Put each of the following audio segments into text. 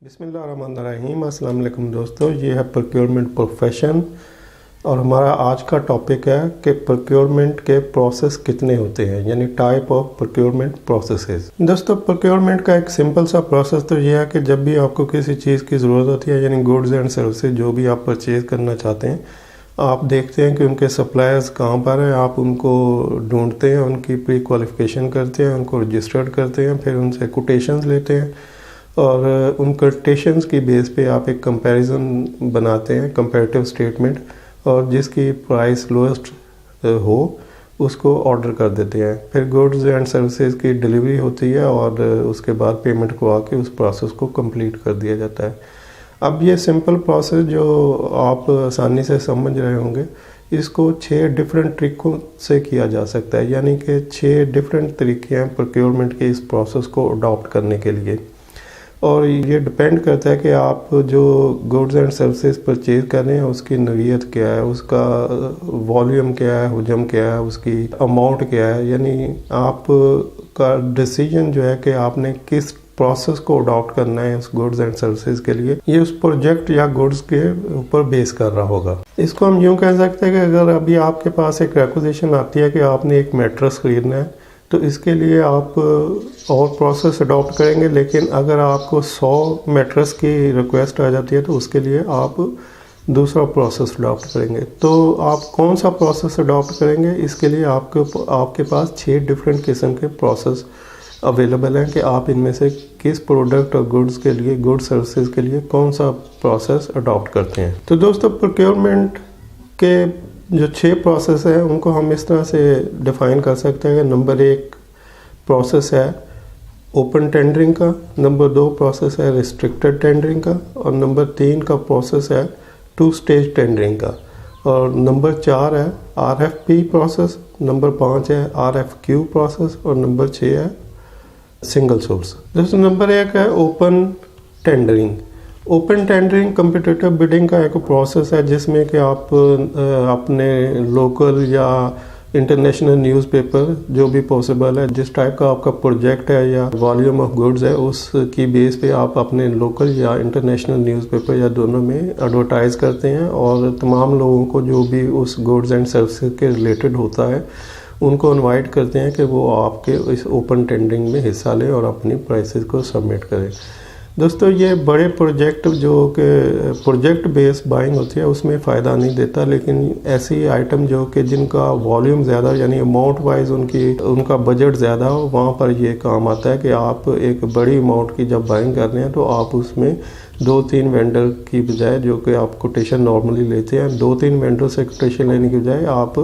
बिस्मिल्लाहिर्रहमानिर्रहीम। अस्सलाम वालेकुम दोस्तों, ये है प्रोक्योरमेंट प्रोफेशन और हमारा आज का टॉपिक है कि प्रोक्योरमेंट के प्रोसेस कितने होते हैं, यानी टाइप ऑफ प्रोक्योरमेंट प्रोसेसेस। दोस्तों, प्रोक्योरमेंट का एक सिंपल सा प्रोसेस तो ये है कि जब भी आपको किसी चीज़ की ज़रूरत होती है, यानी गुड्स एंड सर्विसेज जो भी आप परचेज़ करना चाहते हैं, आप देखते हैं कि उनके सप्लायर्स कहाँ पर हैं, आप उनको ढूंढते हैं, उनकी प्री क्वालिफिकेशन करते हैं, उनको रजिस्टर्ड करते हैं, फिर उनसे कोटेशंस लेते हैं और उन कोटेशंस की बेस पे आप एक कंपैरिजन बनाते हैं, कंपैरेटिव स्टेटमेंट, और जिसकी प्राइस लोएस्ट हो उसको ऑर्डर कर देते हैं। फिर गुड्स एंड सर्विसेज की डिलीवरी होती है और उसके बाद पेमेंट को आके उस प्रोसेस को कंप्लीट कर दिया जाता है। अब ये सिंपल प्रोसेस जो आप आसानी से समझ रहे होंगे, इसको 6 डिफरेंट ट्रिकों से किया जा सकता है, यानी कि 6 डिफरेंट तरीके हैं प्रोक्योरमेंट के इस प्रोसेस को अडॉप्ट करने के लिए। और ये डिपेंड करता है कि आप जो गुड्स एंड सर्विसेज परचेज कर रहे हैं उसकी नौइयत क्या है, उसका वॉल्यूम क्या है, हुजम क्या है, उसकी अमाउंट क्या है, यानी आप का डिसीजन जो है कि आपने किस प्रोसेस को अडॉप्ट करना है उस गुड्स एंड सर्विसेज के लिए, ये उस प्रोजेक्ट या गुड्स के ऊपर बेस कर रहा होगा। इसको हम यूँ कह सकते हैं कि अगर अभी आपके पास एक रिक्वेजिशन आती है कि आपने एक मैट्रेस खरीदना है, तो इसके लिए आप और प्रोसेस अडॉप्ट करेंगे, लेकिन अगर आपको 100 मैट्रेस की रिक्वेस्ट आ जाती है तो उसके लिए आप दूसरा प्रोसेस अडॉप्ट करेंगे। तो आप कौन सा प्रोसेस अडॉप्ट करेंगे, इसके लिए आपके पास 6 डिफरेंट किस्म के प्रोसेस अवेलेबल हैं कि आप इनमें से किस प्रोडक्ट और गुड्स के लिए, गुड सर्विसेज के लिए कौन सा प्रोसेस अडॉप्ट करते हैं। तो दोस्तों, प्रोक्योरमेंट के जो 6 प्रोसेस हैं उनको हम इस तरह से डिफ़ाइन कर सकते हैं कि नंबर 1 प्रोसेस है ओपन टेंडरिंग का, नंबर 2 प्रोसेस है रिस्ट्रिक्टेड टेंडरिंग का, और नंबर 3 का प्रोसेस है 2 स्टेज टेंडरिंग का, और नंबर 4 है RFP प्रोसेस, नंबर 5 है RFQ प्रोसेस, और नंबर 6 है सिंगल सोर्स। दोस्तों, नंबर 1 है open tendering. Open tendering competitive bidding का एक प्रोसेस है जिसमें कि आप अपने लोकल या इंटरनेशनल न्यूज़पेपर जो भी पॉसिबल है, जिस टाइप का आपका प्रोजेक्ट है या वॉल्यूम ऑफ गुड्स है, उसकी बेस पे आप अपने लोकल या इंटरनेशनल न्यूज़पेपर या दोनों में एडवर्टाइज़ करते हैं और तमाम लोगों को जो भी उस गुड्स एंड सर्विसेज के रिलेटेड होता है उनको इनवाइट करते हैं कि वो आपके इस ओपन टेंडरिंग में हिस्सा लें और अपनी प्राइसेस को सबमिट करें। दोस्तों, ये बड़े प्रोजेक्ट जो कि प्रोजेक्ट बेस बाइंग होती है उसमें फ़ायदा नहीं देता, लेकिन ऐसी आइटम जो कि जिनका वॉल्यूम ज़्यादा, यानी अमाउंट वाइज उनका बजट ज़्यादा हो, वहाँ पर ये काम आता है कि आप एक बड़ी अमाउंट की जब बाइंग कर रहे हैं तो आप उसमें 2-3 वेंडर की बजाय, जो कि आप कोटेशन नॉर्मली लेते हैं, 2-3 वेंडर से कोटेशन लेने की बजाय आप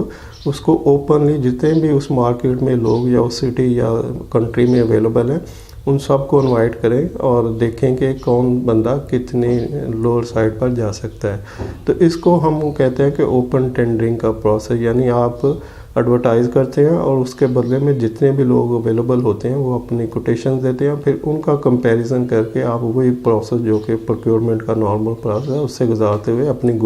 उसको ओपनली जितने भी उस मार्केट में लोग या उस सिटी या कंट्री में अवेलेबल हैं उन सब को इनवाइट करें और देखें कि कौन बंदा कितने लोअर साइड पर जा सकता है। तो इसको हम कहते हैं कि ओपन टेंडरिंग का प्रोसेस, यानी आप एडवर्टाइज़ करते हैं और उसके बदले में जितने भी लोग अवेलेबल होते हैं वो अपनी कोटेशन देते हैं, फिर उनका कंपैरिजन करके आप वही प्रोसेस जो कि प्रोक्योरमेंट का नॉर्मल प्रोसेस है उससे गुजारते हुए अपनी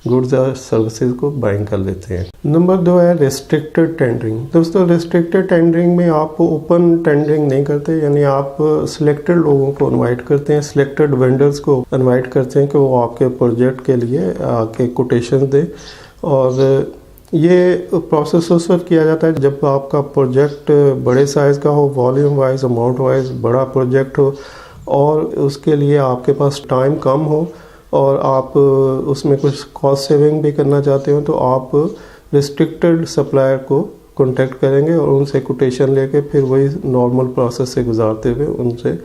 गुड्स और सर्विसेज को बाइंग कर लेते हैं। नंबर 2 है रिस्ट्रिक्टेड टेंडरिंग। दोस्तों, रिस्ट्रिक्टेड टेंडरिंग में आप ओपन टेंडरिंग नहीं करते, यानी आप सिलेक्टेड लोगों को इनवाइट करते हैं, सिलेक्टेड वेंडर्स को इनवाइट करते हैं कि वो आपके प्रोजेक्ट के लिए आके कोटेशन दें। और ये प्रोसेस उस वक्त किया जाता है जब आपका प्रोजेक्ट बड़े साइज़ का हो, वॉल्यूम वाइज, अमाउंट वाइज बड़ा प्रोजेक्ट हो, और उसके लिए आपके पास टाइम कम हो और आप उसमें कुछ कॉस्ट सेविंग भी करना चाहते हो, तो आप रिस्ट्रिक्टेड सप्लायर को कांटेक्ट करेंगे और उनसे कोटेशन लेके फिर वही नॉर्मल प्रोसेस से गुजारते हुए उनसे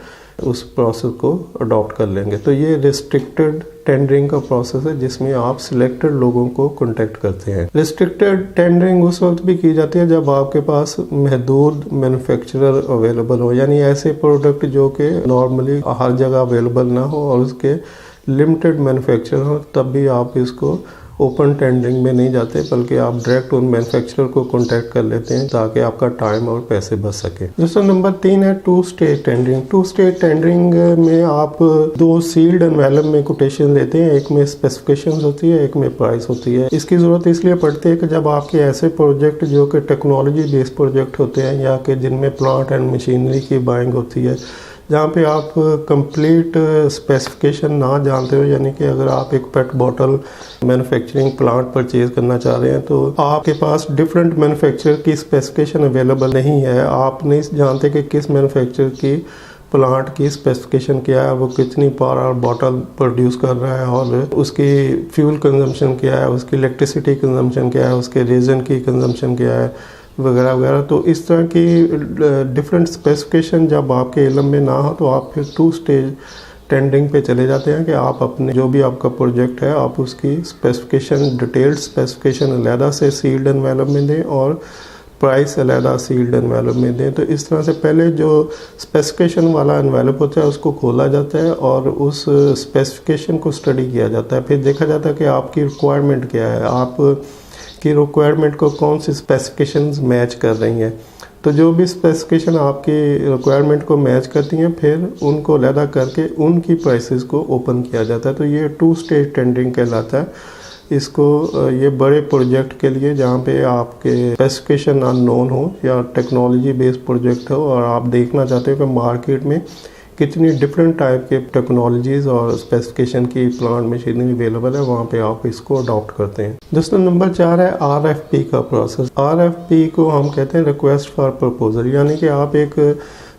उस प्रोसेस को अडॉप्ट कर लेंगे। तो ये रिस्ट्रिक्टेड टेंडरिंग का प्रोसेस है जिसमें आप सिलेक्टेड लोगों को कांटेक्ट करते हैं। रिस्ट्रिक्टेड टेंडरिंग उस वक्त भी की जाती है जब आपके पास महदूद मैन्युफैक्चरर अवेलेबल हो, यानी ऐसे प्रोडक्ट जो कि नॉर्मली हर जगह अवेलेबल ना हो और उसके लिमिटेड मैन्युफैक्चरर हो, तब भी आप इसको ओपन टेंडरिंग में नहीं जाते बल्कि आप डायरेक्ट उन मैन्युफैक्चरर को कांटेक्ट कर लेते हैं ताकि आपका टाइम और पैसे बच सके। दोस्तों, नंबर 3 है 2 स्टेज टेंडरिंग। 2 स्टेज टेंडरिंग में आप 2 सील्ड एनवेलप में कोटेशन लेते हैं, एक में स्पेसिफिकेशंस होती है, एक में प्राइस होती है। इसकी ज़रूरत इसलिए पड़ती है कि जब आपके ऐसे प्रोजेक्ट जो कि टेक्नोलॉजी बेस्ड प्रोजेक्ट होते हैं या कि जिनमें प्लांट एंड मशीनरी की बाइंग होती है जहाँ पे आप कंप्लीट स्पेसिफिकेशन ना जानते हो, यानी कि अगर आप एक पेट बॉटल मैन्युफैक्चरिंग प्लांट परचेज करना चाह रहे हैं तो आपके पास डिफरेंट मैन्युफैक्चरर की स्पेसिफिकेशन अवेलेबल नहीं है, आप नहीं जानते कि किस मैन्युफैक्चरर की प्लांट की स्पेसिफिकेशन क्या है, वो कितनी पावर आवर बॉटल प्रोड्यूस कर रहा है और उसकी फ्यूल कंजम्पशन क्या है, उसकी इलेक्ट्रिसिटी कंजम्पशन क्या है, उसके रेजन की कंजम्पशन क्या है वगैरह वगैरह। तो इस तरह की डिफरेंट स्पेसिफिकेशन जब आपके इल्म में ना हो तो आप फिर 2 स्टेज टेंडरिंग पे चले जाते हैं कि आप अपने जो भी आपका प्रोजेक्ट है आप उसकी स्पेसिफिकेशन, डिटेल्ड स्पेसिफिकेशन अलहदा से सील्ड एनवेलप में दें और प्राइस अलहदा सील्ड एनवेलप में दें। तो इस तरह से पहले जो स्पेसिफिकेशन वाला एनवेलप होता है उसको खोला जाता है और उस स्पेसिफिकेशन को स्टडी किया जाता है, फिर देखा जाता है कि आपकी रिक्वायरमेंट क्या है, आप की रिक्वायरमेंट को कौन सी स्पेसिफिकेशंस मैच कर रही हैं। तो जो भी स्पेसिफिकेशन आपकी रिक्वायरमेंट को मैच करती हैं फिर उनको अलहदा करके उनकी प्राइसेस को ओपन किया जाता है। तो ये 2 स्टेज टेंडरिंग कहलाता है। इसको ये बड़े प्रोजेक्ट के लिए जहाँ पे आपके स्पेसिफिकेशन अननोन हो या टेक्नोलॉजी बेस्ड प्रोजेक्ट हो और आप देखना चाहते हो कि मार्केट में कितनी डिफरेंट टाइप के टेक्नोलॉजीज़ और स्पेसिफिकेशन की प्लांट मशीनरी अवेलेबल है, वहाँ पे आप इसको अडॉप्ट करते हैं। दोस्तों नंबर 4 है RFP का प्रोसेस। RFP को हम कहते हैं रिक्वेस्ट फॉर प्रपोजल, यानी कि आप एक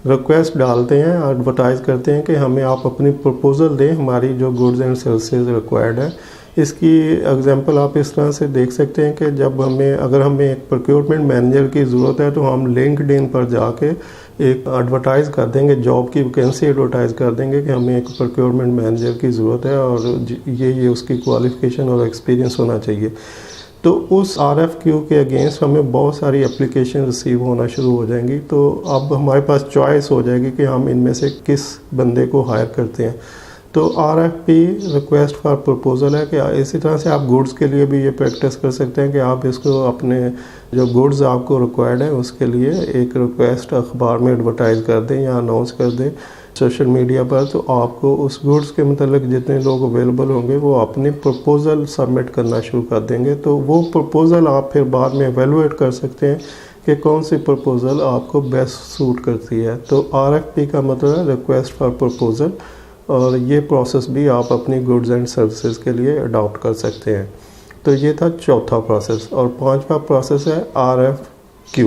रिक्वेस्ट डालते हैं, एडवर्टाइज करते हैं कि हमें आप अपनी प्रपोजल दें, हमारी जो गुड्स एंड सर्विसेज रिक्वायर्ड है। इसकी एग्जांपल आप इस तरह से देख सकते हैं कि जब अगर हमें एक प्रोक्योरमेंट मैनेजर की ज़रूरत है तो हम लिंक्डइन पर जाके एक एडवर्टाइज़ कर देंगे, जॉब की वैकेंसी एडवर्टाइज़ कर देंगे कि हमें एक प्रोक्योरमेंट मैनेजर की ज़रूरत है और ये उसकी क्वालिफ़िकेशन और एक्सपीरियंस होना चाहिए। तो उस RFQ के अगेंस्ट हमें बहुत सारी एप्लीकेशन रिसीव होना शुरू हो जाएंगी। तो अब हमारे पास चॉइस हो जाएगी कि हम इनमें से किस बंदे को हायर करते हैं। तो RFP रिक्वेस्ट फॉर प्रपोजल है कि इसी तरह से आप गुड्स के लिए भी ये प्रैक्टिस कर सकते हैं कि आप इसको अपने जो गुड्स आपको रिक्वायर्ड है उसके लिए एक रिक्वेस्ट अखबार में एडवर्टाइज़ कर दें या अनाउंस कर दें सोशल मीडिया पर। तो आपको उस गुड्स के मतलब जितने लोग अवेलेबल होंगे वो अपनी प्रपोज़ल सबमिट करना शुरू कर देंगे। तो वो प्रपोज़ल आप फिर बाद में एवेलुएट कर सकते हैं कि कौन सी प्रपोज़ल आपको बेस्ट सूट करती है। तो RFP का मतलब है रिक्वेस्ट फॉर प्रपोज़ल, और ये प्रोसेस भी आप अपनी गुड्स एंड सर्विसेज के लिए अडॉप्ट कर सकते हैं। तो ये था चौथा प्रोसेस। और 5वां प्रोसेस है RFQ।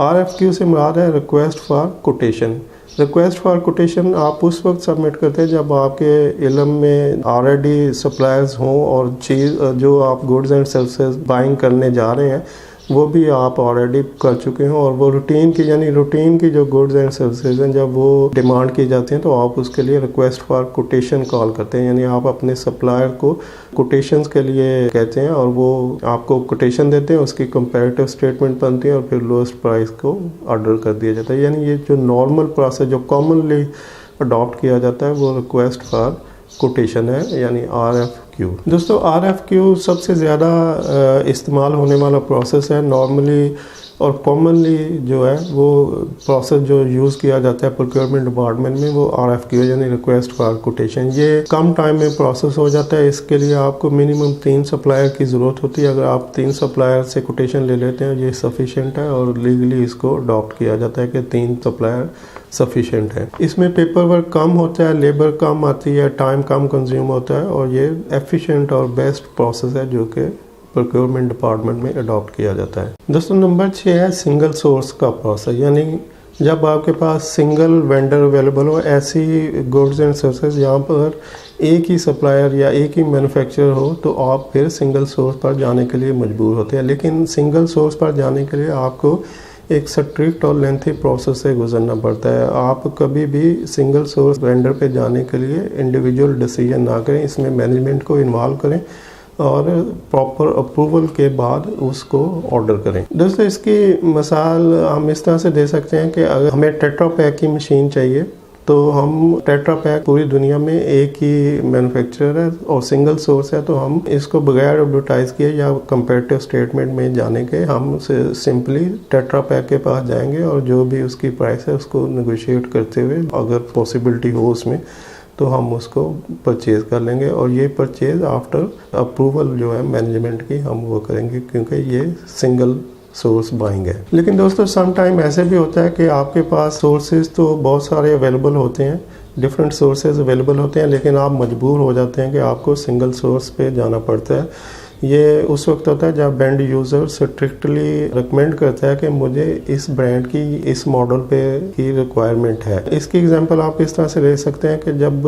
RFQ से मुराद है request for quotation. Request for quotation आप उस वक्त सबमिट करते हैं जब आपके इल्म में ऑलरेडी सप्लायर्स हों और चीज़ जो आप गुड्स एंड सर्विसेज बाइंग करने जा रहे हैं वो भी आप ऑलरेडी कर चुके हैं और वो रूटीन की जो गुड्स एंड सर्विसेज हैं जब वो डिमांड की जाती हैं तो आप उसके लिए रिक्वेस्ट फॉर कोटेशन कॉल करते हैं। यानी आप अपने सप्लायर को कोटेशंस के लिए कहते हैं और वो आपको कोटेशन देते हैं, उसकी कंपैरेटिव स्टेटमेंट बनती है और फिर लोएस्ट प्राइस को ऑर्डर कर दिया जाता है। यानी ये जो नॉर्मल प्रोसेस जो कॉमनली अडॉप्ट किया जाता है वो रिक्वेस्ट फॉर कोटेशन है, यानी RFQ। दोस्तों RFQ सबसे ज़्यादा इस्तेमाल होने वाला प्रोसेस है। नॉर्मली और कॉमनली जो है वो प्रोसेस जो यूज़ किया जाता है प्रोक्योरमेंट डिपार्टमेंट में वो RFQ यानी रिक्वेस्ट फॉर कोटेशन। ये कम टाइम में प्रोसेस हो जाता है। इसके लिए आपको मिनिमम 3 सप्लायर की ज़रूरत होती है। अगर आप 3 सप्लायर से कोटेशन ले लेते हैं ये सफिशेंट है और लीगली इसको अडॉप्ट किया जाता है कि 3 सप्लायर सफिशेंट है। इसमें पेपर वर्क कम होता है, लेबर कम आती है, टाइम कम कंज्यूम होता है और ये एफिशिएंट और बेस्ट प्रोसेस है जो कि प्रोक्योरमेंट डिपार्टमेंट में अडॉप्ट किया जाता है। दोस्तों नंबर 6 है सिंगल सोर्स का प्रोसेस, यानी जब आपके पास सिंगल वेंडर अवेलेबल हो, ऐसी गुड्स एंड सर्विसेज यहाँ पर एक ही सप्लायर या एक ही मैन्युफैक्चरर हो तो आप फिर सिंगल सोर्स पर जाने के लिए मजबूर होते हैं। लेकिन सिंगल सोर्स पर जाने के लिए आपको एक स्ट्रिक्ट और लेंथी प्रोसेस से गुजरना पड़ता है। आप कभी भी सिंगल सोर्स वेंडर पे जाने के लिए इंडिविजुअल डिसीजन ना करें, इसमें मैनेजमेंट को इन्वॉल्व करें और प्रॉपर अप्रूवल के बाद उसको ऑर्डर करें। दोस्तों इसकी मिसाल हम इस तरह से दे सकते हैं कि अगर हमें टेट्रा पैक की मशीन चाहिए तो हम टेट्रा पैक पूरी दुनिया में एक ही मैन्युफैक्चरर है और सिंगल सोर्स है, तो हम इसको बगैर एडवर्टाइज़ किए या कंपैरेटिव स्टेटमेंट में जाने के हम सिंपली टेट्रा पैक के पास जाएंगे और जो भी उसकी प्राइस है उसको नेगोशिएट करते हुए अगर पॉसिबिलिटी हो उसमें तो हम उसको परचेज़ कर लेंगे और ये परचेज़ आफ्टर अप्रूवल जो है मैनेजमेंट की हम वो करेंगे क्योंकि ये सिंगल सोर्स बाइंग है। लेकिन दोस्तों सम टाइम ऐसे भी होता है कि आपके पास सोर्सेज तो बहुत सारे अवेलेबल होते हैं, डिफरेंट सोर्सेज अवेलेबल होते हैं, लेकिन आप मजबूर हो जाते हैं कि आपको सिंगल सोर्स पे जाना पड़ता है। ये उस वक्त होता है जब एंड यूज़र स्ट्रिक्टली रिकमेंड करता है कि मुझे इस ब्रांड की इस मॉडल पे की रिक्वायरमेंट है। इसकी एग्जांपल आप इस तरह से ले सकते हैं कि जब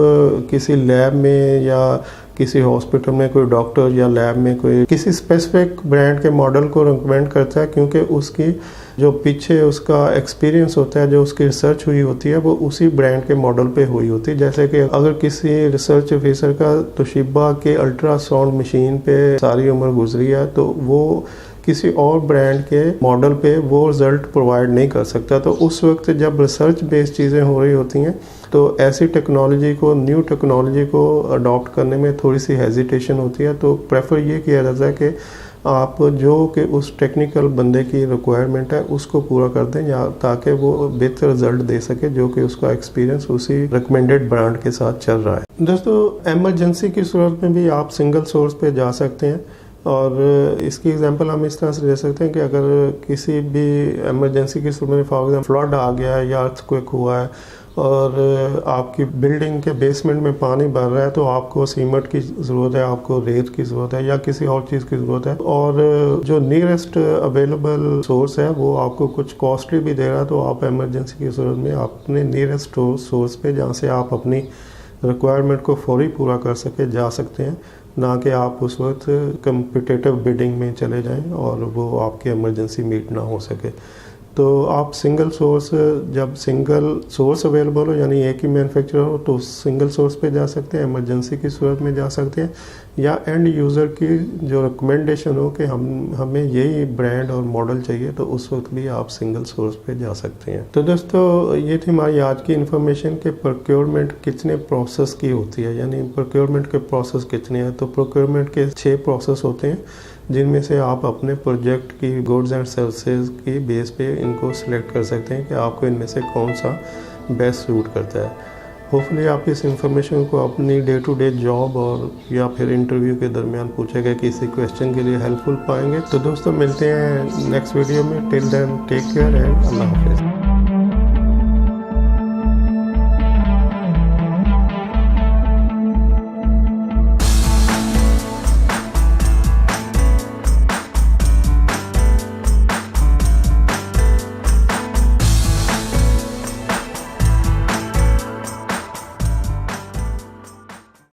किसी लैब में या किसी हॉस्पिटल में कोई डॉक्टर या लैब में कोई किसी स्पेसिफिक ब्रांड के मॉडल को रिकमेंड करता है, क्योंकि उसकी जो पीछे उसका एक्सपीरियंस होता है, जो उसकी रिसर्च हुई होती है, वो उसी ब्रांड के मॉडल पे हुई होती है। जैसे कि अगर किसी रिसर्च ऑफिसर का तोशिबा के अल्ट्रासाउंड मशीन पे सारी उम्र गुजरी है, तो वो किसी और ब्रांड के मॉडल पे वो रिज़ल्ट प्रोवाइड नहीं कर सकता। तो उस वक्त जब रिसर्च बेस्ड चीज़ें हो रही होती हैं, तो ऐसी टेक्नोलॉजी को, न्यू टेक्नोलॉजी को अडॉप्ट करने में थोड़ी सी हेजिटेशन होती है। तो प्रेफर ये किया जाता है कि आप जो कि उस टेक्निकल बंदे की रिक्वायरमेंट है उसको पूरा कर दें, या ताकि वो बेहतर रिजल्ट दे सके जो कि उसका एक्सपीरियंस उसी रिकमेंडेड ब्रांड के साथ चल रहा है। दोस्तों एमरजेंसी की सूरत में भी आप सिंगल सोर्स पे जा सकते हैं, और इसकी एग्जांपल हम इस तरह से ले सकते हैं कि अगर किसी भी एमरजेंसी की सूरत में फॉर एग्जाम्पल फ्लड आ गया है या अर्थक्वेक हुआ है और आपकी बिल्डिंग के बेसमेंट में पानी भर रहा है, तो आपको सीमेंट की ज़रूरत है, आपको रेत की ज़रूरत है या किसी और चीज़ की ज़रूरत है, और जो नियरेस्ट अवेलेबल सोर्स है वो आपको कुछ कॉस्टली भी दे रहा है, तो आप एमरजेंसी की सूरत में अपने नियरेस्ट सोर्स पे जहाँ से आप अपनी रिक्वायरमेंट को फौरी पूरा कर सके जा सकते हैं, ना कि आप उस वक्त कम्पिटिटिव बिडिंग में चले जाएं और वो आपकी इमरजेंसी मीट ना हो सके। तो आप सिंगल सोर्स, जब सिंगल सोर्स अवेलेबल हो यानी एक ही मैन्युफैक्चरर हो, तो सिंगल सोर्स पे जा सकते हैं, इमरजेंसी की सूरत में जा सकते हैं, या एंड यूज़र की जो रिकमेंडेशन हो कि हमें यही ब्रांड और मॉडल चाहिए, तो उस वक्त भी आप सिंगल सोर्स पे जा सकते हैं। तो दोस्तों ये थी हमारी आज की इन्फॉर्मेशन कि प्रोक्योरमेंट कितने प्रोसेस की होती है, यानी प्रोक्योरमेंट के प्रोसेस कितने हैं। तो प्रोक्योरमेंट के 6 प्रोसेस होते हैं, जिनमें से आप अपने प्रोजेक्ट की गुड्स एंड सर्विसेज की बेस पे इनको सिलेक्ट कर सकते हैं कि आपको इनमें से कौन सा बेस्ट सूट करता है। होपफुली आप इस इंफॉर्मेशन को अपनी डे टू डे जॉब और या फिर इंटरव्यू के दरमियान पूछे गए किसी क्वेश्चन के लिए हेल्पफुल पाएंगे। तो दोस्तों मिलते हैं नेक्स्ट वीडियो में। Till then take care and अल्लाह हाफिज़।